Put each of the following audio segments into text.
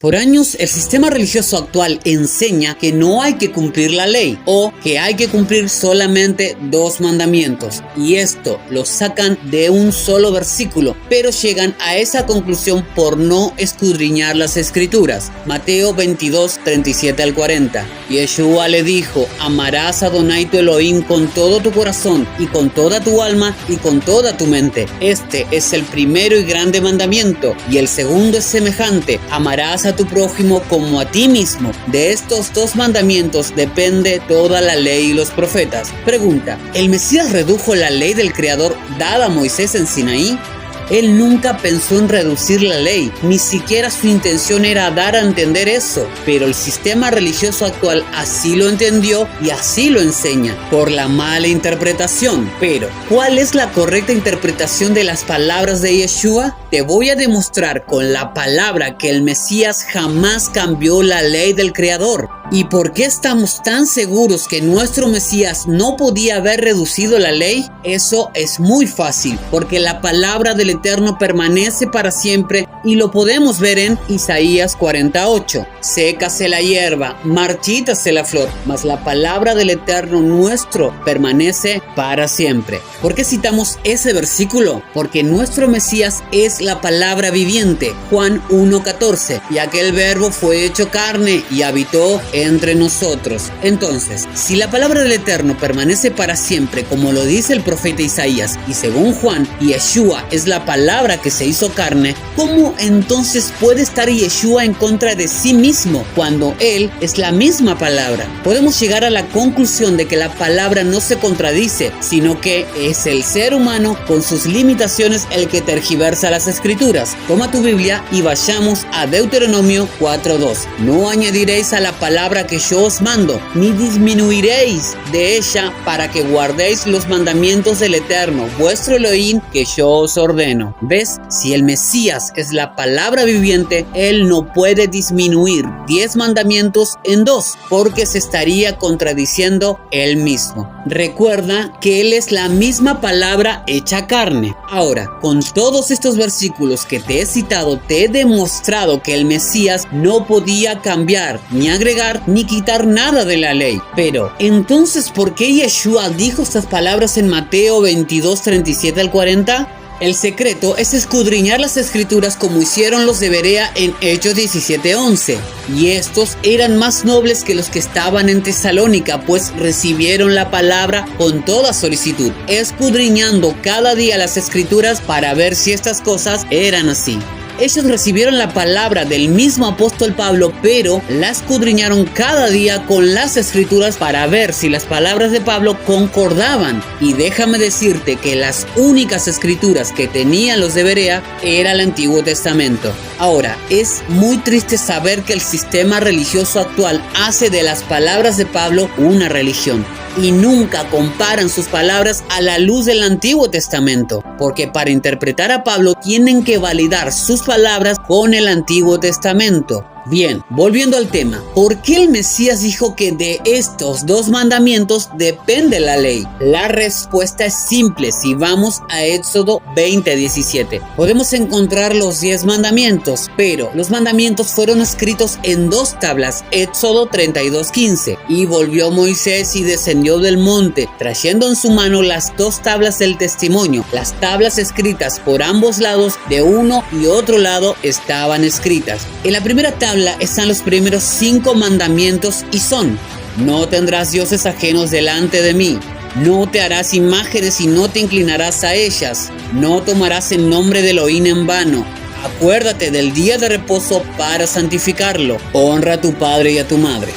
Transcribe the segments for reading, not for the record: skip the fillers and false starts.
Por años, el sistema religioso actual enseña que no hay que cumplir la ley o que hay que cumplir solamente 2 mandamientos. Y esto lo sacan de un solo versículo, pero llegan a esa conclusión por no escudriñar las escrituras. Mateo 22, 37 al 40. Yeshua le dijo: amarás a Adonai tu Elohim con todo tu corazón y con toda tu alma y con toda tu mente. Este es el primero y grande mandamiento, y el segundo es semejante: amarás a tu prójimo como a ti mismo. De estos 2 mandamientos depende toda la ley y los profetas. Pregunta: ¿el Mesías redujo la ley del Creador dada a Moisés en Sinaí? Él nunca pensó en reducir la ley, ni siquiera su intención era dar a entender eso, pero el sistema religioso actual así lo entendió y así lo enseña, por la mala interpretación. Pero, ¿cuál es la correcta interpretación de las palabras de Yeshua? Te voy a demostrar con la palabra que el Mesías jamás cambió la ley del Creador. ¿Y por qué estamos tan seguros que nuestro Mesías no podía haber reducido la ley? Eso es muy fácil, porque la palabra del Eterno permanece para siempre y lo podemos ver en Isaías 48. Sécase la hierba, marchítase la flor, mas la palabra del Eterno nuestro permanece para siempre. ¿Por qué citamos ese versículo? Porque nuestro Mesías es la palabra viviente. Juan 1:14. Y aquel verbo fue hecho carne y habitó entre nosotros. Entonces, si la palabra del Eterno permanece para siempre, como lo dice el profeta Isaías, y según Juan, Yeshua es la palabra que se hizo carne, ¿cómo entonces puede estar Yeshua en contra de sí mismo cuando Él es la misma palabra? Podemos llegar a la conclusión de que la palabra no se contradice, sino que es el ser humano con sus limitaciones el que tergiversa las escrituras. Toma tu Biblia y vayamos a Deuteronomio 4:2. No añadiréis a la palabra que yo os mando, ni disminuiréis de ella, para que guardéis los mandamientos del Eterno, vuestro Elohim, que yo os ordeno. ¿Ves? Si el Mesías es la palabra viviente, Él no puede disminuir 10 mandamientos en 2, porque se estaría contradiciendo Él mismo. Recuerda que Él es la misma palabra hecha carne. Ahora, con todos estos versículos que te he citado, te he demostrado que el Mesías no podía cambiar, ni agregar, ni quitar nada de la ley. Pero, entonces, ¿por qué Yeshua dijo estas palabras en Mateo 22, 37 al 40? El secreto es escudriñar las escrituras como hicieron los de Berea en Hechos 17:11. Y estos eran más nobles que los que estaban en Tesalónica, pues recibieron la palabra con toda solicitud, escudriñando cada día las escrituras para ver si estas cosas eran así. Ellos recibieron la palabra del mismo apóstol Pablo, pero la escudriñaron cada día con las escrituras para ver si las palabras de Pablo concordaban. Y déjame decirte que las únicas escrituras que tenían los de Berea era el Antiguo Testamento. Ahora, es muy triste saber que el sistema religioso actual hace de las palabras de Pablo una religión. Y nunca comparan sus palabras a la luz del Antiguo Testamento, porque para interpretar a Pablo tienen que validar sus palabras con el Antiguo Testamento. Bien, volviendo al tema, ¿por qué el Mesías dijo que de estos 2 mandamientos depende la ley? La respuesta es simple. Si vamos a Éxodo 20:17, podemos encontrar los 10 mandamientos, pero los mandamientos fueron escritos en 2 tablas. Éxodo 32:15. Y volvió Moisés y descendió del monte, trayendo en su mano las 2 tablas del testimonio. Las tablas escritas por ambos lados, de uno y otro lado, estaban escritas. En la primera tabla están los primeros 5 mandamientos y son: no tendrás dioses ajenos delante de mí, no te harás imágenes y no te inclinarás a ellas, no tomarás el nombre de Elohim en vano, acuérdate del día de reposo para santificarlo, honra a tu padre y a tu madre.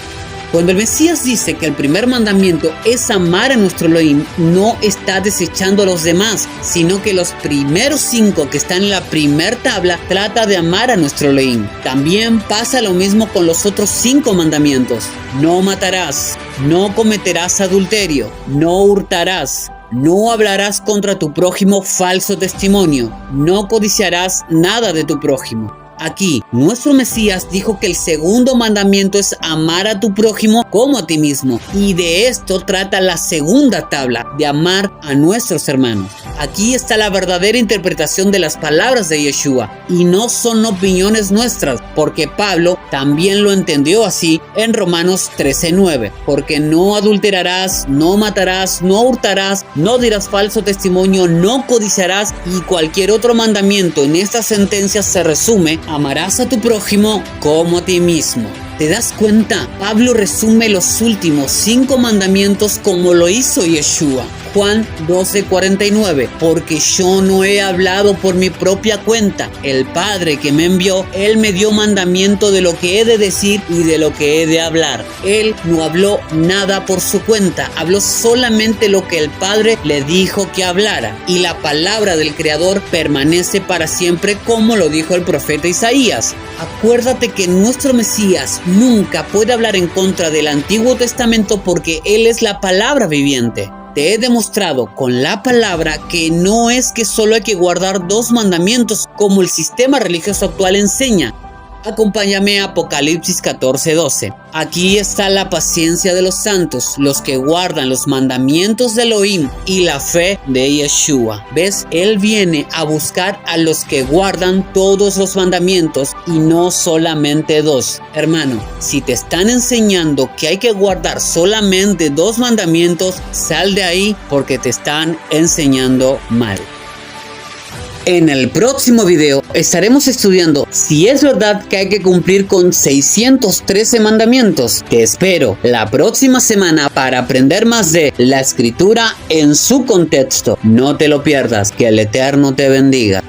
Cuando el Mesías dice que el primer mandamiento es amar a nuestro Elohim, no está desechando a los demás, sino que los primeros 5 que están en la primer tabla trata de amar a nuestro Elohim. También pasa lo mismo con los otros 5 mandamientos. No matarás, no cometerás adulterio, no hurtarás, no hablarás contra tu prójimo falso testimonio, no codiciarás nada de tu prójimo. Aquí, nuestro Mesías dijo que el segundo mandamiento es amar a tu prójimo como a ti mismo. Y de esto trata la segunda tabla, de amar a nuestros hermanos. Aquí está la verdadera interpretación de las palabras de Yeshua. Y no son opiniones nuestras, porque Pablo también lo entendió así en Romanos 13:9. Porque no adulterarás, no matarás, no hurtarás, no dirás falso testimonio, no codiciarás, y cualquier otro mandamiento en esta sentencia se resume: amarás a tu prójimo como a ti mismo. ¿Te das cuenta? Pablo resume los últimos 5 mandamientos como lo hizo Yeshua. Juan 12:49, porque yo no he hablado por mi propia cuenta. El Padre que me envió, Él me dio mandamiento de lo que he de decir y de lo que he de hablar. Él no habló nada por su cuenta, habló solamente lo que el Padre le dijo que hablara. Y la palabra del Creador permanece para siempre, como lo dijo el profeta Isaías. Acuérdate que nuestro Mesías nunca puede hablar en contra del Antiguo Testamento porque Él es la palabra viviente. Te he demostrado con la palabra que no es que solo hay que guardar 2 mandamientos como el sistema religioso actual enseña. Acompáñame a Apocalipsis 14:12. Aquí está la paciencia de los santos, los que guardan los mandamientos de Elohim y la fe de Yeshua. ¿Ves? Él viene a buscar a los que guardan todos los mandamientos y no solamente 2. Hermano, si te están enseñando que hay que guardar solamente 2 mandamientos, sal de ahí porque te están enseñando mal. En el próximo video estaremos estudiando si es verdad que hay que cumplir con 613 mandamientos. Te espero la próxima semana para aprender más de la Escritura en su contexto. No te lo pierdas, que el Eterno te bendiga.